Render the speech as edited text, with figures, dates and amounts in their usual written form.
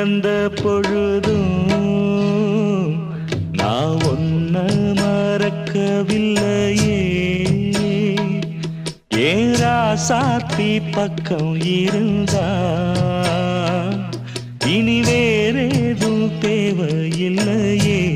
இழந்த பொழுதும் நான் ஒன்ன மறக்கவில்லையே. ஏராசாத்தி பக்கம் இருந்தா இனி வேறேதும் தேவையில்லையே.